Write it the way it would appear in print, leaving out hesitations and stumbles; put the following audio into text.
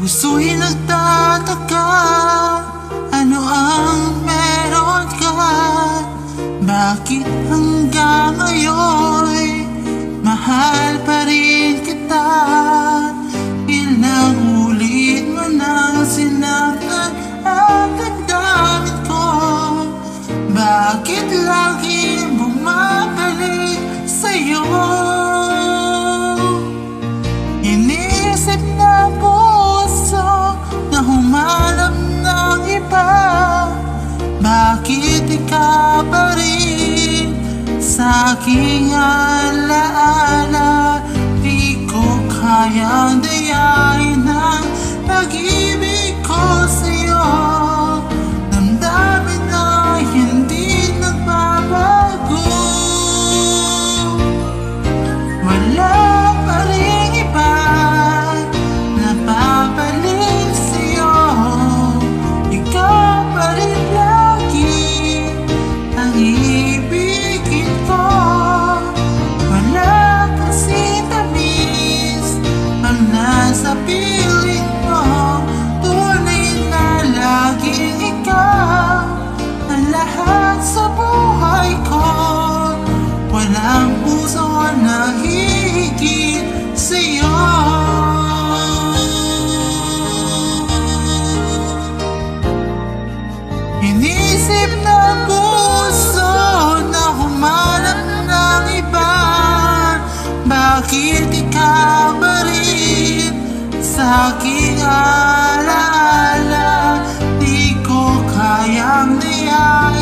Puso'y nagtataka, ano ang meron ka? Bakit hanggang ngayon mahal pa rin kita? Ilang ulit mo nang sinaktan ang damdamin ko. Bakit lagi bumabalik sa'yo? Inisip na puso na humanap ng iba. Bakit ikaw pa rin sa aking alaala? Di ko kayang dayain ang pag-ibig ko sa'yo. Damdamin na hindi nagbabago. Wala pa rin iba na babalik sa'yo. Ikaw pa rin lagi ang ibigin ko. Wala kasing tamis ang nasa piling mo. Tunay na laging ikaw ang lahat sa buhay ko. Walang puso na hihigit sa'yo. Inisip ng puso na humanap ng iba. Bakit ikaw pa rin sa aking alaala? Di ko kayang dayain